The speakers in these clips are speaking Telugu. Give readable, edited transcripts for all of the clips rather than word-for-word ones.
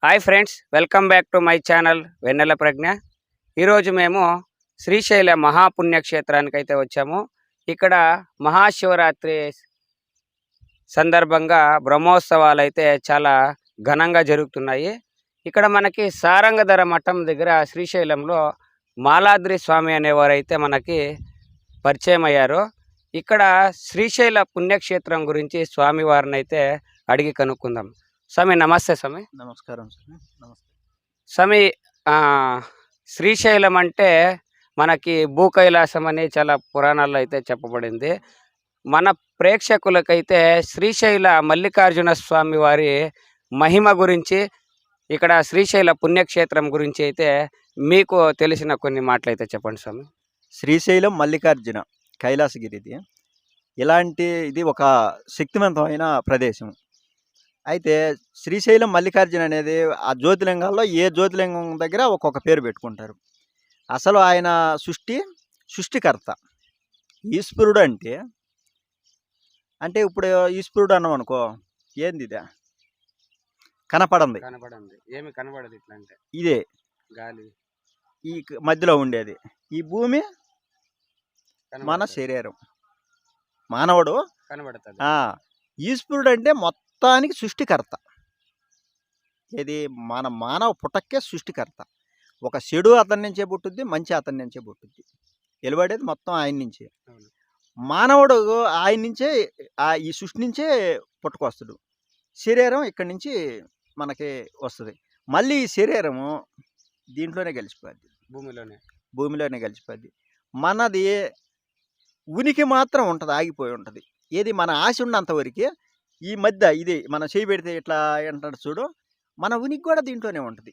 Hi friends, welcome back to my channel Vennela Pragna. ఈరోజు మేము శ్రీశైల మహాపుణ్యక్షేత్రానికి అయితే వచ్చాము. ఇక్కడ మహాశివరాత్రి సందర్భంగా బ్రహ్మోత్సవాలు అయితే చాలా ఘనంగా జరుగుతున్నాయి. ఇక్కడ మనకి సారంగధర మఠం దగ్గర శ్రీశైలంలో మాలాద్రి స్వామి అనేవారైతే మనకి పరిచయం అయ్యారు. ఇక్కడ శ్రీశైల పుణ్యక్షేత్రం గురించి స్వామివారిని అయితే అడిగి కనుక్కుందాం. స్వామి నమస్తే. స్వామి నమస్కారం. నమస్తే స్వామి. శ్రీశైలం అంటే మనకి భూకైలాసం అని చాలా పురాణాల్లో అయితే చెప్పబడింది. మన ప్రేక్షకులకైతే శ్రీశైల మల్లికార్జున స్వామి వారి మహిమ గురించి, ఇక్కడ శ్రీశైల పుణ్యక్షేత్రం గురించి అయితే మీకు తెలిసిన కొన్ని మాటలు అయితే చెప్పండి స్వామి. శ్రీశైలం మల్లికార్జున కైలాసగిరిది ఇది ఒక శక్తివంతమైన ప్రదేశం. అయితే శ్రీశైలం మల్లికార్జున అనేది ఆ జ్యోతిలింగాల్లో ఏ జ్యోతిలింగం దగ్గర ఒక్కొక్క పేరు పెట్టుకుంటారు. అసలు ఆయన సృష్టికర్త. ఈశ్వరుడు అంటే ఇప్పుడు ఈశ్వరుడు అన్నాం అనుకో, ఏంది ఇదే కనపడంది, ఏమి కనబడదు. ఇట్లా అంటే ఇదే గాలి ఈ మధ్యలో ఉండేది, ఈ భూమి మన శరీరం, మానవుడు కనబడుతుంది. ఈశ్వరుడు అంటే మొత్తానికి సృష్టికర్త. ఇది మన మానవ పుట్టక్కే సృష్టికర్త. ఒక చెడు అతని నుంచే పుట్టుద్ది, మంచి అతని నుంచే పుట్టుద్ది. వెలువడేది మొత్తం ఆయన నుంచే. మానవుడు ఆయన నుంచే, ఈ సృష్టి నుంచే పుట్టుకొస్తాడు. శరీరం ఇక్కడి నుంచి మనకి వస్తుంది. మళ్ళీ ఈ శరీరము దీంట్లోనే కలిసిపోద్ది, భూమిలోనే కలిసిపోద్ది. మనది ఉనికి మాత్రం ఉంటుంది, ఆగిపోయి ఉంటుంది. ఏది మన ఆశ ఉన్నంతవరకు ఈ మధ్య ఇది మనం చేయి పెడితే ఇట్లా అంటాడు చూడు, మన ఉనికి కూడా దీంట్లోనే ఉంటుంది.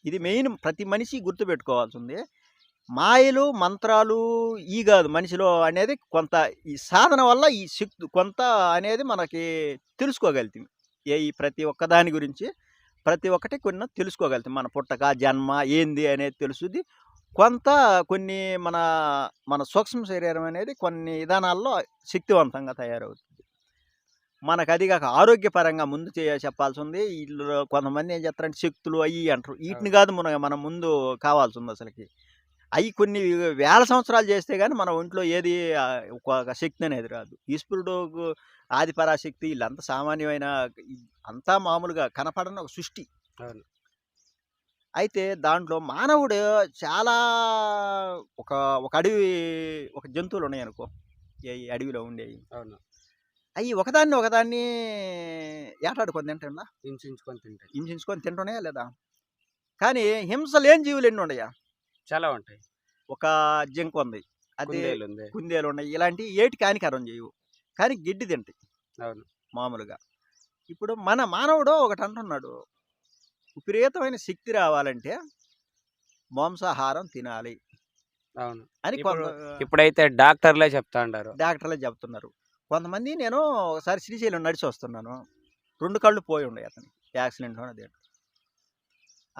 ఇది మెయిన్ ప్రతి మనిషి గుర్తుపెట్టుకోవాల్సింది. మాయలు మంత్రాలు ఈ కాదు మనిషిలో అనేది కొంత ఈ సాధన వల్ల ఈ శక్తి కొంత అనేది మనకి తెలుసుకోగలుగుతాం. ఈ ప్రతి ఒక్క దాని గురించి ప్రతి ఒక్కటి కొన్ని తెలుసుకోగలుగుతాం. మన పుట్టక జన్మ ఏంది అనేది తెలుసుది. కొన్ని మన సూక్ష్మ శరీరం అనేది కొన్ని విధానాల్లో శక్తివంతంగా తయారవుతుంది. మనకు అది కాక ఆరోగ్యపరంగా ముందు చెప్పాల్సి ఉంది. వీళ్ళు కొంతమంది ఏం చేస్తారంటే శక్తులు అయ్యి అంటారు. వీటిని కాదు మనం ముందు కావాల్సి ఉంది. అసలుకి అవి కొన్ని వేల సంవత్సరాలు చేస్తే కానీ మన ఒంట్లో ఏది ఒక శక్తి అనేది రాదు. ఈశ్వరుడు ఆదిపరాశక్తి వీళ్ళంతా సామాన్యమైన, అంతా మామూలుగా కనపడని ఒక సృష్టి. అయితే దాంట్లో మానవుడు చాలా ఒక అడవి, ఒక జంతువులు ఉన్నాయనుకో, ఈ అడవిలో ఉండేవి. అవి ఒకదాన్ని ఏటాడుకొని తింటా, హింసించుకొని తింటున్నాయా లేదా? కానీ హింస లేని జీవులు ఎన్ని ఉన్నాయా? చాలా ఉంటాయి. ఒక జింక ఉంది, అది కుందేలు ఉన్నాయి. ఇలాంటి ఏటికి హానికరం చేయవు, కానీ గిడ్డి తింటాయి మామూలుగా. ఇప్పుడు మన మానవుడు ఒకటి అంటున్నాడు, విపరీతమైన శక్తి రావాలంటే మాంసాహారం తినాలి అని ఇప్పుడైతే డాక్టర్లే చెప్తున్నారు. కొంతమంది, నేను ఒకసారి శ్రీశైలం నడిచి వస్తున్నాను, 2 కళ్ళు పోయి ఉండే అతను యాక్సిడెంట్లో.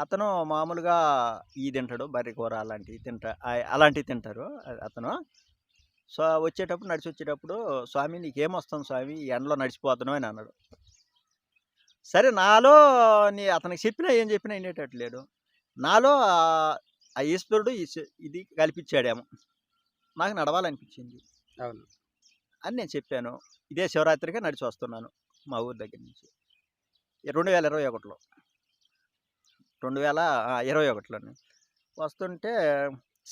అతను మామూలుగా తింటాడు, బర్రె కూర అలాంటివి తింటారు అతను. సో నడిచి వచ్చేటప్పుడు, స్వామి నీకేమొస్తుంది స్వామి, ఈ ఎండలో నడిచిపోతున్నావు అని అన్నాడు. సరే, నాలో అతనికి చెప్పినా ఏం చెప్పినా వినేటట్టు లేడు. నాలో ఆ ఈశ్వరుడు ఇది కల్పించాడేమో, నాకు నడవాలనిపించింది అని నేను చెప్పాను. ఇదే శివరాత్రిగా నడిచి వస్తున్నాను మా ఊరి దగ్గర నుంచి, 2021లో వస్తుంటే,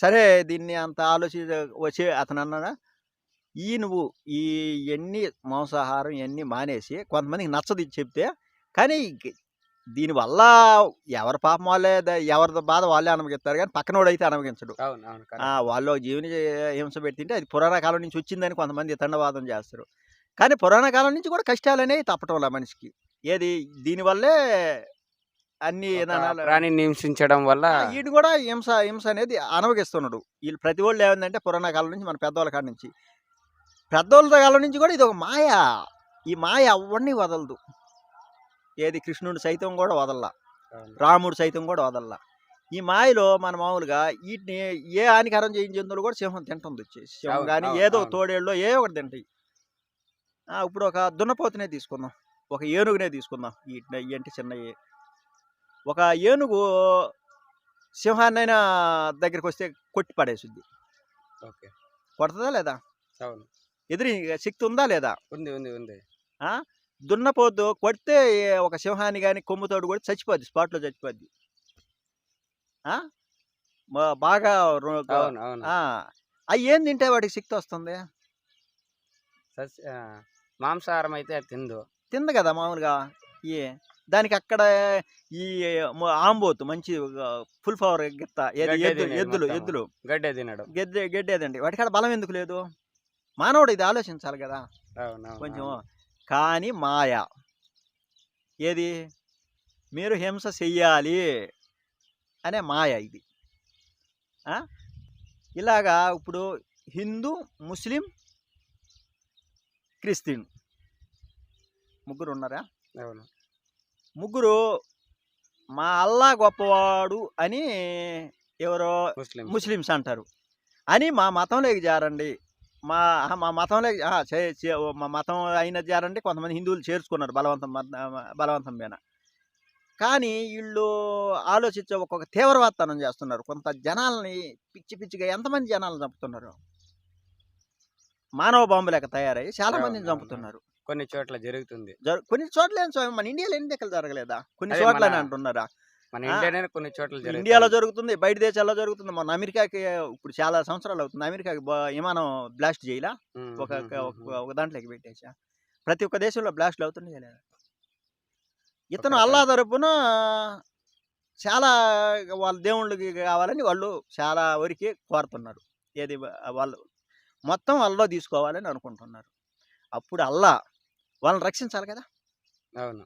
సరే దీన్ని అంత వచ్చి అతను అన్నాడా, నువ్వు ఇవన్నీ మాంసాహారం ఇవన్నీ మానేసి, కొంతమందికి నచ్చది చెప్తే, కానీ దీనివల్ల ఎవరి పాపం వాళ్ళే, ఎవరి బాధ వాళ్ళే అనుభవిస్తారు, కానీ పక్కనోడు అయితే అనుభవించడు. వాళ్ళు జీవుని హింస పెడుతుంటే అది పురాణ కాలం నుంచి వచ్చిందని కొంతమంది తండవాదం చేస్తారు. కానీ పురాణ కాలం నుంచి కూడా కష్టాలు అనేవి తప్పటం వల్ల మనిషికి దీనివల్లే అన్ని ప్రాణిని హింసించడం వల్ల వీడు కూడా హింస అనేది అనుభవిస్తున్నాడు. వీళ్ళు ప్రతి వాళ్ళు ఏమైందంటే పురాణ కాలం నుంచి, మన పెద్దవాళ్ళ కాలం నుంచి, పెద్దవాళ్ళ కాలం నుంచి కూడా ఇది ఒక మాయ. ఈ మాయ అవన్నీ వదలదు. కృష్ణుడు సైతం కూడా వదల్లా, రాముడు సైతం కూడా వదల్లా. ఈ మాయలో మన మామూలుగా వీటిని ఏ హానికరం చేయని జంతువులు కూడా సింహం తింటుంది. సింహం కానీ ఏదో తోడేళ్ళు ఏ ఒకటి తింటాయి. ఇప్పుడు ఒక దున్నపోతునే తీసుకుందాం, ఒక ఏనుగునే తీసుకుందాం, ఇవి అంటే చిన్నవి. ఒక ఏనుగు సింహాన్నైనా దగ్గరికి వస్తే కొట్టి పడేసుద్ది. ఓకే. కొడతదా లేదా? అవును. ఎదిరి శక్తి ఉందా లేదా? ఉంది. ఉంది. ఉంది. ఆ! దున్నపోతు కొడితే ఒక సింహాన్ని గాని కొమ్ముతోటి కొడితే చచ్చిపోద్ది. స్పాట్‌లో చచ్చిపోద్ది. ఆ! బాగా రొ గ అవును. అవును. ఆ! అయ్యేం తింటే వాటికి శక్తొస్తుంది? మాంసాహారం అయితే అది తిందు. తిందు గదా మామూలుగా. ఈ దానికక్కడ ఈ ఆంబోతు మంచి ఫుల్ పవర్ గిత్త ఏది గడ్డే ఎద్దు తినేది ఎద్దులు మొత్తము. ఎద్దులు గడ్డే తినడం. గెడ్డేదండి. వాటికాడ బలం ఎందుకు లేదు? మానవుడు ఇది ఆలోచించాలి గదా! అవునవును. కొంచెం. అవును. కానీ మాయ. ఏది? మీరు హింస చెయ్యాలి అనే మాయ ఇది. ఆ! ఇలాగా ఇప్పుడు హిందూ, ముస్లిం, క్రిస్టియన్ ముగ్గురున్నారా? అవును. ముగ్గురు మా అల్లా గొప్పవాడు అని ఎవరో ముస్లిమ్స్. ముస్లిమ్స్ అంటారు. అని మా మతంలోకి జారండి. మా మా మతంలోకి మా మతం అయినది జారండి. కొంతమంది హిందువులు చేర్చుకున్నారు బలవంతం మీద. కానీ ఈళ్ళు ఆలోచించే ఒక్కొక్క తీవ్రవాదతనం చేస్తున్నారు. కొంత జనాల్ని పిచ్చిగా ఎంతమంది జనాల్ని చంపుతున్నారు. మానవ బాంబు లెక్క తయారయ్యి చాలా మందిని అవునవును. చంపుతున్నారు. కొన్ని చోట్ల జరుగుతుంది. కొన్ని చోట్ల ఏం స్వామి మన ఇండియాలో ఎన్ని దిక్కులు జరగలేదా? కొన్ని అదే చోట్లని అంటున్నారా? మన ఆ! ఇండియాలోనే కొన్ని చోట్ల ఇండియాలో జరుగుతుంది. జరుగుతుంది. బయట దేశాల్లో జరుగుతుంది. మొన్న అమెరికాకి ఇప్పుడు చాలా సంవత్సరాలు అవుతుంది. అమెరికాకి విమానం బ్లాస్ట్ చేయలా? హ్మ్. ఒక హ్మ్. ఒక హ్మ్. హ్మ్. ఒక దాంట్లోకి పెట్టేసా. ప్రతి ఒక్క దేశంలో బ్లాస్ట్‌లు అవుతున్నాయా లేదా? ఒక ఇతను అల్లా రకంగా తరపున చాలా వాళ్ళ దేవుళ్ళకి కావాలని వాళ్ళు చాలా వరకి కోరుతున్నారు. ఏది వాళ్ళు మొత్తం అల్లాలో తీసుకోవాలని అనుకుంటున్నారు. అప్పుడు అల్లా వాళ్ళని రక్షించాలి కదా! అవును.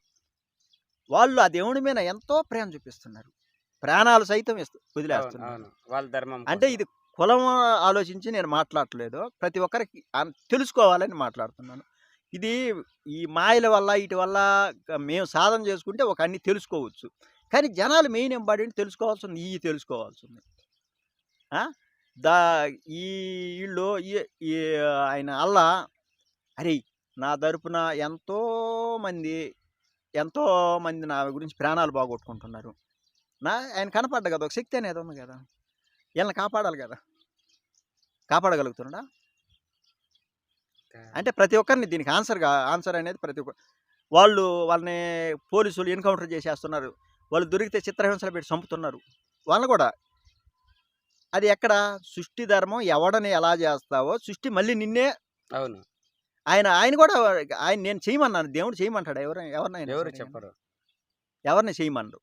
వాళ్ళు ఆ దేవుడి మీద ఎంతో ప్రేమ చూపిస్తున్నారు. ప్రాణాలు సైతం అవును. వదిలేస్తున్నారు. అవును. వాళ్ళ ధర్మం అంటే కోసం. ఇది కులం ఆలోచించి నేను మాట్లాడట్లేదు. ప్రతి ఒక్కరికి తెలుసుకోవాలని మాట్లాడుతున్నాను. ఇది ఈ మాయల వల్ల, ఈటి వల్ల మేము సాధన చేసుకుంటే ఒక అన్ని తెలుసుకోవచ్చు. కానీ జనాలు మెయిన్ ఇంపార్టెంట్ తెలుసుకోవాల్సింది తెలుసుకోవాల్సింది. ఆ! దా ఈ ఈళ్ళు ఈ ఈ ఆయన అల్లా అరేయ్! నా తరపున మంది, ఎంతో మంది నా గురించి ప్రాణాలు పోగొట్టుకుంటున్నారు. ఆయన కనపడ్డ కదా! ఒక శక్తి అనేది ఉంది కదా! ఈళ్ళని కాపాడాలి కదా! కాపాడగలుగుతున్నాడా? అంటే ప్రతి ఒక్కరిని దీనికి ఆన్సర్ అనేది ప్రతి ఒక్క వాళ్ళని పోలీసులు ఎన్‌కౌంటర్ చేసేస్తున్నారు. వాళ్ళు దొరికితే చిత్రహింసలు పెట్టి చంపుతున్నారు. వాళ్ళని కూడా అది ఎక్కడ? సృష్టి ధర్మం ఎవడిని ఎలా చేస్తావో సృష్టి మళ్ళీ నిన్నే అవును. ఆయన కూడా ఆయన నేను చేయమన్నాను. దేవుడు చేయమంటాడా ఎవరినైనా ఎవరు సరే గాని? చెప్పరు. ఎవరిని చేయమనడు.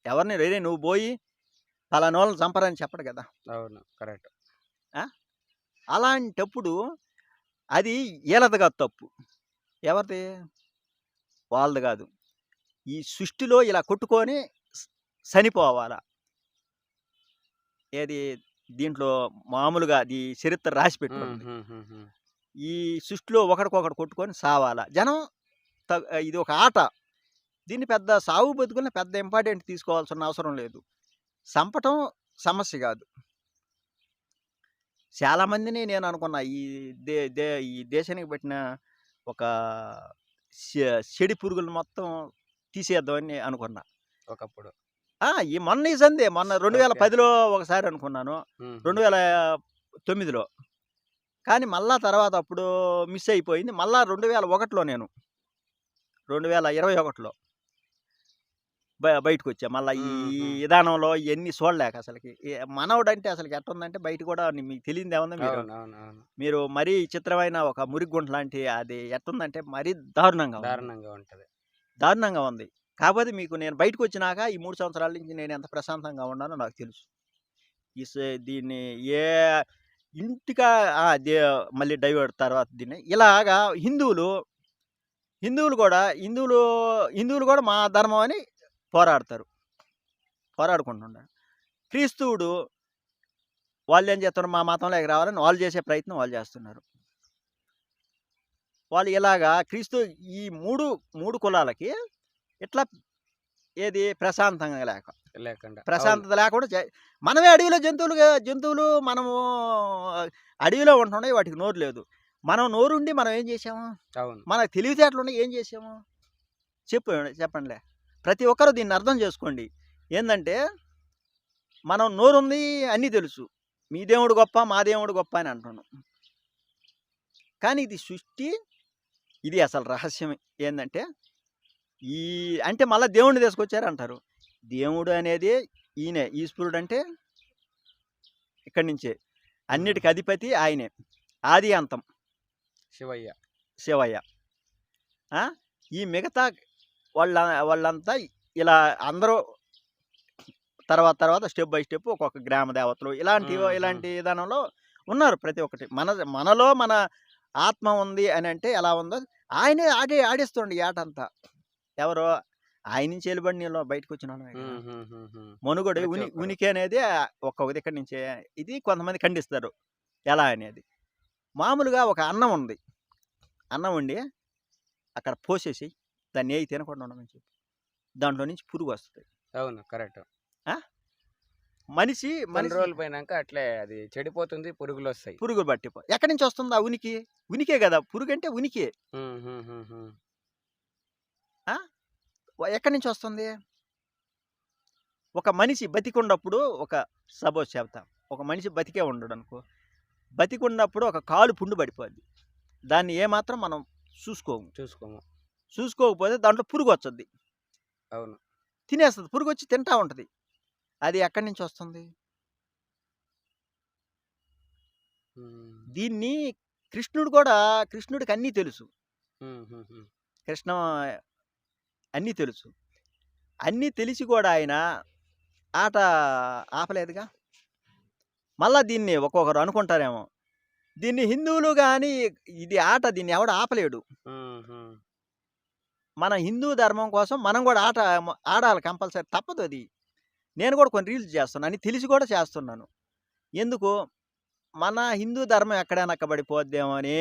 ఎవరిని "రేయ్ నువ్వు పోయి పలానోళ్ళని చంపరని" చెప్పడు కదా! అవును. కరెక్ట్. ఆ! అలాంటప్పుడు అది ఈళ్ళది కాదు తప్పు. ఎవరిది? వాళ్ళది కాదు. ఈ సృష్టిలో ఇలా కొట్టుకొని స్ చనిపోవాల. ఏది దీంట్లో మామూలుగా చరిత్ర రాసి హ్మ్. పెట్టుంది. హ్మ్. హ్మ్. హ్మ్. ఈ సృష్టిలో ఒకడికొకడు కొట్టుకొని సావాల. జనం ఇది ఒక ఆట. దీన్ని పెద్ద సావు బతుకుల్ని పెద్ద ఇంపార్టెంట్ తీసుకోవాల్సిన అవసరం లేదు. సంపటం సమస్య కాదు. చాలా మందిని నేను అనుకున్నా ఈ దే దే ఈ దేశానికి పెట్టిన ఒక చెడి పురుగులు మొత్తం తీసేద్దామని అనుకున్నా. ఒకప్పుడు. ఈ మొన్న ఈ సందే మొన్న ఓకే. 2010లో ఒకసారి అనుకున్నాను. హుహు. 2009లో. కానీ మళ్ళా తర్వాత అప్పుడు మిస్ అయిపోయింది. మళ్ళా 2001లో నేను 2021లో బయటకొచ్చా. మళ్ళా ఈ హుహు. విధానంలో ఇయన్నీ చూడలేక అసలకి. మనవడంటే అసలకి ఎట్టుందంటే బయట కూడా మీకు తెలియనిదేముంది అవునవునవును. మీరు మరీ విచిత్రమైన ఒక మురిగుంట లాంటి అది ఎట్టుందంటే మరీ దారుణంగా ఉంది. దారుణంగా ఉంటది. దారుణంగా ఉంది. కాకపోతే మీకు నేను బయటకొచ్చినాక ఈ 3 సంవత్సరాల నుంచి నేను ఎంత ప్రశాంతంగా ఉన్నానో నాకు తెలుసు. దీన్ని ఏ ఇంటికా ఆ! దే మళ్ళీ డైవర్ట్ తర్వాత దీన్ని ఇలాగా హిందువులు కూడా హిందువులు కూడా మా ధర్మం అని పోరాడతారు. పోరాడుకుంటున్నారు. క్రీస్తువుడు వాళ్ళేం చేస్తున్నారు మా మతంలోకి రావాలని వాళ్ళు చేసే ప్రయత్నం వాళ్ళు చేస్తున్నారు. వాళ్ళు ఇలాగా ఈ 3 కులాలకి ఇట్లా ఏది ప్రశాంతంగా లేకుండా. అవును. ప్రశాంతత లేకుండా మనమే అడవిలో జంతువులు మనము అడవిలో ఉంటున్నాయి వాటికి నోరు లేదు. మనం నోరుండి మనం ఏం చేసాము? అవును. మనకు తెలివితేటలుండి ఏం చేసాము? చెప్పండిలే. ప్రతి ఒక్కరు దీన్ని అర్థం చేసుకోండి. ఏందంటే మనం నోరుంది అన్నీ తెలుసు. మీ దేవుడు గొప్ప, మా దేవుడు గొప్ప అని అంటున్నాం. కానీ ఇది సృష్టి, ఇది అసలు రహస్యం ఏందంటే ఈ అంటే మళ్ళా దేవుడిని తీసుకొచ్చారంటారు. దేవుడు అనేది ఈయనే. ఈశ్వరుడు అంటే ఇక్కడి నుంచే. అన్నిటికి అధిపతి ఆయనే. ఆది అంతం శివయ్య. శివయ్య. ఆ! ఈ మిగతా వాళ్ళంతా ఇలా అందరూ తర్వాత స్టెప్ బై స్టెప్ ఒక్కొక్క గ్రామ దేవతలు ఇలాంటి విధానంలో ఉన్నారు ప్రతి ఒక్కటి. మనలో మన ఆత్మ ఉంది అని అంటే ఎలా ఉందో ఆయనే ఆడిస్తుండు ఈ ఆటంతా. ఎవరో ఆయన నుంచి వెలుబడి నీళ్ళు బయటకు వచ్చిన వాళ్ళమే కదా. మనుగడ ప్రతి ఒక్కరు. ఉనికి అనేది ఒక్కొక్క దగ్గర నుంచే. ఇది కొంతమంది ఖండిస్తారు ఎలా అనేది. మామూలుగా ఒక అన్నం ఉంది. అన్నం వండి అక్కడ పోసేసి దాన్ని ఏవి తినకుండా ఉండమని చెప్పి దాంట్లో నుంచి పురుగు వస్తుంది. అవును, కరెక్ట్. మనిషి కొన్ని రోజులు పోయినాక అట్లే అది చెడిపోతుంది, పురుగులు వస్తాయి. పురుగు పట్టిపో ఎక్కడి నుంచి వస్తుంది ఆ ఉనికి? ఉనికే కదా, పురుగు అంటే ఉనికి. ఎక్కడి నుంచి వస్తుంది? ఒక మనిషి బతికున్నప్పుడు సపోజ్ చెప్తాం, ఒక మనిషి బతికే ఉండడు అనుకో, బతికున్నప్పుడు ఒక కాలు పుండు పడిపోద్ది. దాన్ని ఏమాత్రం మనం చూసుకోకపోతే దాంట్లో పురుగు వచ్చద్ది. అవును, తినేస్తుంది. పురుగు వచ్చి తింటా ఉంటుంది. అది ఎక్కడి నుంచి వస్తుంది? దీన్ని కృష్ణుడికి అన్నీ తెలుసు. కృష్ణ అన్నీ తెలుసు. అన్నీ తెలిసి కూడా ఆయన ఆట ఆపలేదుగా. మళ్ళా దీన్ని ఒక్కొక్కరు అనుకుంటారేమో, దీన్ని హిందువులు కానీ ఇది ఆట, దీన్ని ఎవడు ఆపలేడు. మన హిందూ ధర్మం కోసం మనం కూడా ఆడాలి కంపల్సరీ, తప్పదు అది. నేను కూడా కొన్ని రీల్స్ చేస్తున్నాను, అని తెలిసి కూడా చేస్తున్నాను. ఎందుకు? మన హిందూ ధర్మం ఎక్కడైనా అక్కబడిపోద్దేమో అని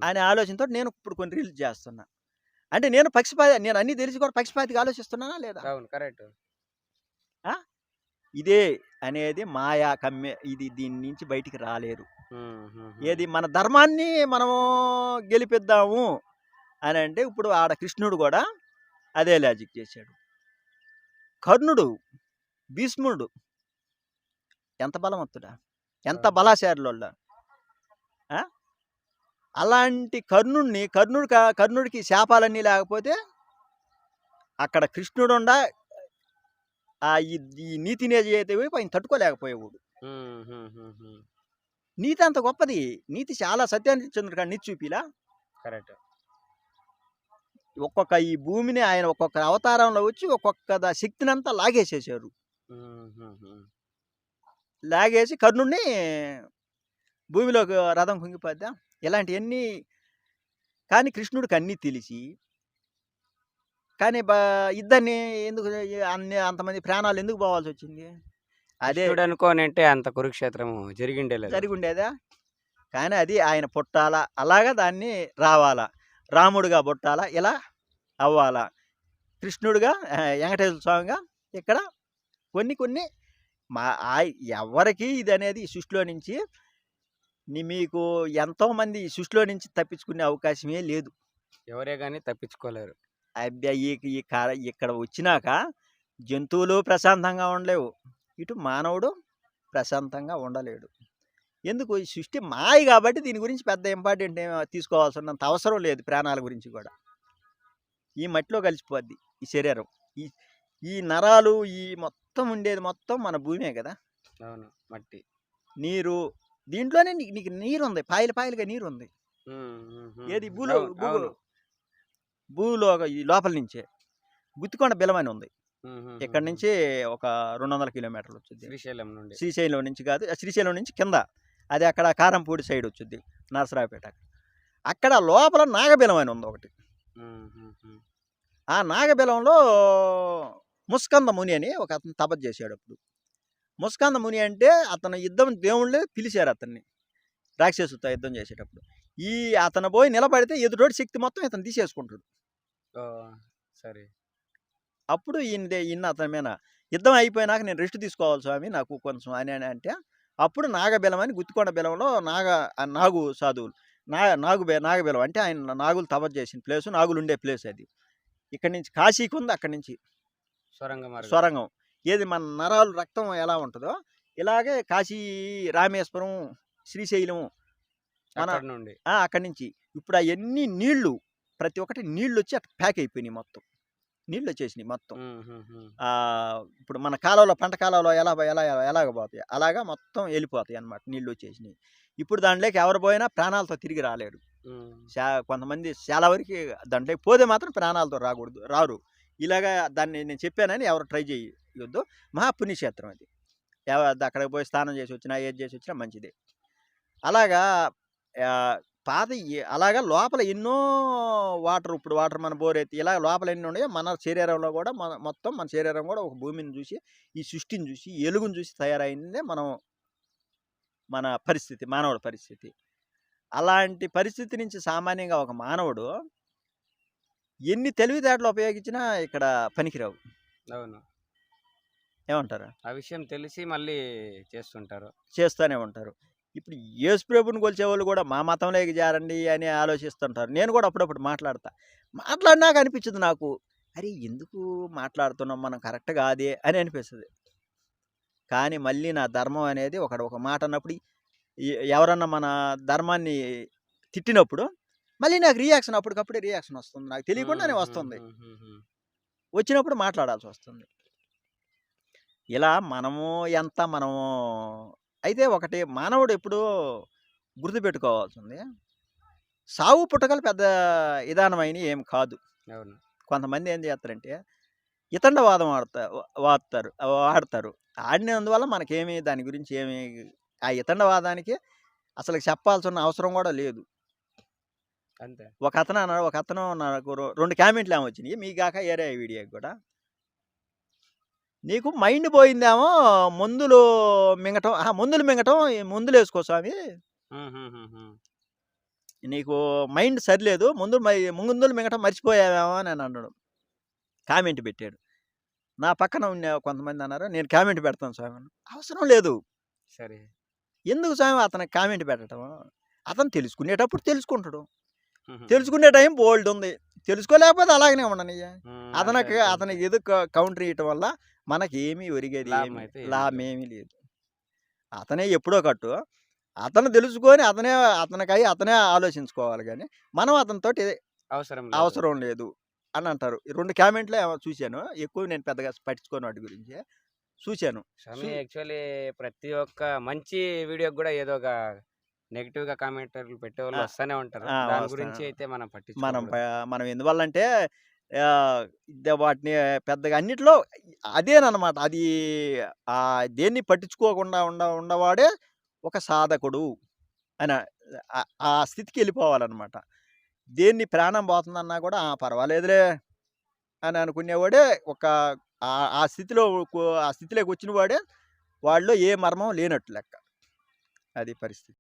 అనే ఆలోచనతో నేను ఇప్పుడు కొన్ని రీల్స్ చేస్తున్నా. అంటే నేను అన్నీ తెలిసి కూడా పక్షపాతిగా ఆలోచిస్తున్నానా లేదా? అవును, కరెక్ట్. ఇదే అనేది మాయా కమ్మె. దీని నుంచి బయటికి రాలేరు. ఏది మన ధర్మాన్ని మనము గెలిపిద్దాము అని అంటే ఇప్పుడు ఆడ కృష్ణుడు కూడా అదే లాజిక్ చేశాడు. కర్ణుడు, భీష్ముడు ఎంత బలవంతుడా, ఎంత బలాశారులోళ్ళ. అలాంటి కర్ణుడికి శాపాలన్నీ లేకపోతే అక్కడ కృష్ణుడు ఈ నీతిని అయితే వైపు ఆయన తట్టుకోలేకపోయేవాడు. నీతి అంత గొప్పది. నీతి చాలా సత్యాన్ని కానీ నీతి చూపిలా. కరెక్ట్. ఒక్కొక్క ఈ భూమిని ఆయన ఒక్కొక్క అవతారంలో వచ్చి ఒక్కొక్క శక్తిని అంతా లాగేసేసారు. లాగేసి కర్ణుడిని భూమిలోకి రథం కుంగిపోద్దా. ఇలాంటివన్నీ. కానీ కృష్ణుడికి అన్నీ తెలిసి కానీ ఇద్దరిని ఎందుకు అంతమంది ప్రాణాలు ఎందుకు పోవాల్సి వచ్చింది? అదే అనుకోనంటే అంత కురుక్షేత్రము జరిగి ఉండేదా? కానీ అది ఆయన పుట్టాలా, అలాగా దాన్ని రావాలా, రాముడుగా పుట్టాలా, ఇలా అవ్వాలా, కృష్ణుడుగా వెంకటేశ్వర స్వామిగా ఇక్కడ కొన్ని ఎవరికి ఇది అనేది ఈ సృష్టిలో నుంచి మీకు ఎంతోమంది ఈ సృష్టిలో నుంచి తప్పించుకునే అవకాశమే లేదు. ఎవరే కానీ తప్పించుకోలేరు. ఇక్కడ వచ్చినాక జంతువులు ప్రశాంతంగా ఉండలేవు, ఇటు మానవుడు ప్రశాంతంగా ఉండలేడు. ఎందుకు? ఈ సృష్టి మాయ కాబట్టి దీని గురించి పెద్ద ఇంపార్టెంట్ తీసుకోవాల్సినంత అవసరం లేదు. ప్రాణాల గురించి కూడా ఈ మట్టిలో కలిసిపోద్ది ఈ శరీరం. ఈ నరాలు ఈ మొత్తం ఉండేది మొత్తం మన భూమే కదా. అవును, మట్టి, నీరు. దీంట్లోనే నీకు నీరు ఉంది, పాయలుగా నీరు ఉంది. ఏది? భూలో ఈ లోపల నుంచే గుత్తికొండ బిలం అని ఉంది. ఇక్కడ నుంచి ఒక 200 కిలోమీటర్లు వచ్చింది. శ్రీశైలం నుంచి కాదు, శ్రీశైలం నుంచి కింద, అది అక్కడ కారంపూడి సైడ్ వచ్చింది, నరసరావుపేట. అక్కడ లోపల నాగబిలం అని ఉంది ఒకటి. ఆ నాగబిలంలో ముస్కంద ముని అని ఒక అతను తపస్సు చేశాడు. అప్పుడు ముస్కంద ముని అంటే అతను దేవుళ్ళే పిలిచారు అతన్ని రాక్షసుతో యుద్ధం చేసేటప్పుడు. అతను పోయి నిలబడితే ఎదుటోడి శక్తి మొత్తం ఇతను తీసేసుకుంటాడు. సరే. అప్పుడు ఈయన అతని మీద యుద్ధం అయిపోయినాక నేను రెస్ట్ తీసుకోవాలి స్వామి, నాకు కొంచెం అని అంటే అప్పుడు నాగబెలం అని గుత్తికొండ బెలంలో నాగు సాధువులు నాగబెలం అంటే ఆయన నాగులు తపస్సు చేసిన ప్లేసు, నాగులు ఉండే ప్లేస్ అది. ఇక్కడి నుంచి కాశీకి ఉంది, అక్కడి నుంచి సొరంగ మార్గం. సొరంగం. ఏది మన నరాలు రక్తం ఎలా ఉంటుందో ఇలాగే కాశీ, రామేశ్వరం, శ్రీశైలం మన అక్కడ నుండి. అక్కడి నుంచి ఇప్పుడు అవన్నీ నీళ్లు ప్రతి ఒక్కటి నీళ్ళు వచ్చి అట్లా ప్యాక్ అయిపోయినాయి మొత్తం. నీళ్ళు వచ్చేసినాయి మొత్తం. ఇప్పుడు మన కాలంలో పంట కాలంలో ఎలాగ పోతాయి అలాగా మొత్తం వెళ్ళిపోతాయి అన్నమాట, నీళ్ళు వచ్చేసినాయి. ఇప్పుడు దాంట్లోకి ఎవరు పోయినా ప్రాణాలతో తిరిగి రాలేరు. కొంతమంది చాలా వరకు దాంట్లోకి పోతే మాత్రం ప్రాణాలతో రారు. ఇలాగా దాన్ని నేను చెప్పానని ఎవరు ట్రై చేయొద్దు. మహాపుణ్యక్షేత్రం అది. అక్కడికి పోయి స్నానం చేసి వచ్చినా ఏది చేసి వచ్చినా మంచిదే. అలాగా అలాగా లోపల ఎన్నో వాటర్, ఇప్పుడు వాటర్ మన బోర్ అయితే ఇలా లోపల ఎన్ని ఉన్నాయో మన శరీరంలో కూడా మొత్తం మన శరీరం కూడా ఒక భూమిని చూసి, ఈ సృష్టిని చూసి, ఎలుగుని చూసి తయారైందే మన పరిస్థితి, మానవుడి పరిస్థితి. అలాంటి పరిస్థితి నుంచి సామాన్యంగా ఒక మానవుడు ఎన్ని తెలివితేటలు ఉపయోగించినా ఇక్కడ పనికిరావు. అవును. ఏమంటారు? ఆ విషయం తెలిసి మళ్ళీ చేస్తూనే ఉంటారు. ఇప్పుడు యేసు ప్రభుని కొలిచేవాళ్ళు కూడా మా మతంలోకి చేరండి అని ఆలోచిస్తుంటారు. నేను కూడా అప్పుడప్పుడు మాట్లాడినాక అనిపించదు నాకు, అరే ఎందుకు మాట్లాడుతున్నాం మనం, కరెక్ట్ కాదే అని అనిపిస్తుంది. కానీ మళ్ళీ నా ధర్మం అనేది ఒక మాట అన్నప్పుడు, ఎవరన్నా మన ధర్మాన్ని తిట్టినప్పుడు మళ్ళీ నాకు రియాక్షన్ అప్పటికప్పుడే రియాక్షన్ వస్తుంది, నాకు తెలియకుండానే వస్తుంది. వచ్చినప్పుడు మాట్లాడాల్సి వస్తుంది. ఇలా మనము అయితే ఒకటి మానవుడు ఎప్పుడూ గుర్తుపెట్టుకోవాల్సింది, సావు పుట్టకలు పెద్ద విధానమైన ఏం కాదు. కొంతమంది ఏం చేస్తారంటే ఇతండవాదం వాడతారు. ఆడినందువల్ల మనకేమి దాని గురించి ఏమి, ఆ ఇతండవాదానికి అసలు చెప్పాల్సిన అవసరం కూడా లేదు. అంతే. ఒక అతను నాకు 2 కామెంట్లు ఏమో వచ్చినాయి, మీ కాక ఏరే వీడియోకి కూడా. నీకు మైండ్ పోయిందేమో మందులు మింగటం, మందులు వేసుకో స్వామి, నీకు మైండ్ సరిలేదు, మందులు మింగటం మర్చిపోయావేమో అని అన్నాడు, కామెంట్ పెట్టాడు. నా పక్కన ఉన్న కొంతమంది అన్నారు, నేను కామెంట్ పెడతాను స్వామి. అవసరం లేదు. సరే, ఎందుకు స్వామి అతనికి కామెంట్ పెట్టడం? అతను తెలుసుకునేటప్పుడు తెలుసుకుంటాడు. తెలుసుకునే టైం బోల్డ్ ఉంది, తెలుసుకోలేకపోతే అలాగనే ఉండని. అతనికి ఏదో కౌంటర్ ఇవ్వటం వల్ల మనకి ఏమీ ఒరిగేది లాభమేమీ లేదు. అతనే ఎప్పుడో కట్టు, అతను తెలుసుకొని అతనే ఆలోచించుకోవాలి. కానీ మనం అతనితో అవసరం లేదు అని అంటారు. 2 కామెంట్లే చూశాను, ఎక్కువ నేను పెద్దగా పట్టించుకోను వాటి గురించి. చూశాను. యాక్చువల్లీ ప్రతి ఒక్క మంచి వీడియోకి కూడా ఏదో ఒక నెగిటివ్ గా కామెంటర్లు పెట్టేవాళ్ళు వస్తూనే ఉంటారు. దాని గురించి అయితే మనం ఎందువల్ల అంటే వాటిని పెద్దగా అన్నిట్లో అదేనమాట. అది దేన్ని పట్టించుకోకుండా ఉండవాడే ఒక సాధకుడు అని ఆ స్థితికి వెళ్ళిపోవాలన్నమాట. దేన్ని ప్రాణం పోతుందన్నా కూడా పర్వాలేదులే అని అనుకునేవాడే ఆ స్థితిలోకి వచ్చిన వాడే, వాళ్ళలో ఏ మర్మం లేనట్టు లెక్క. అది పరిస్థితి.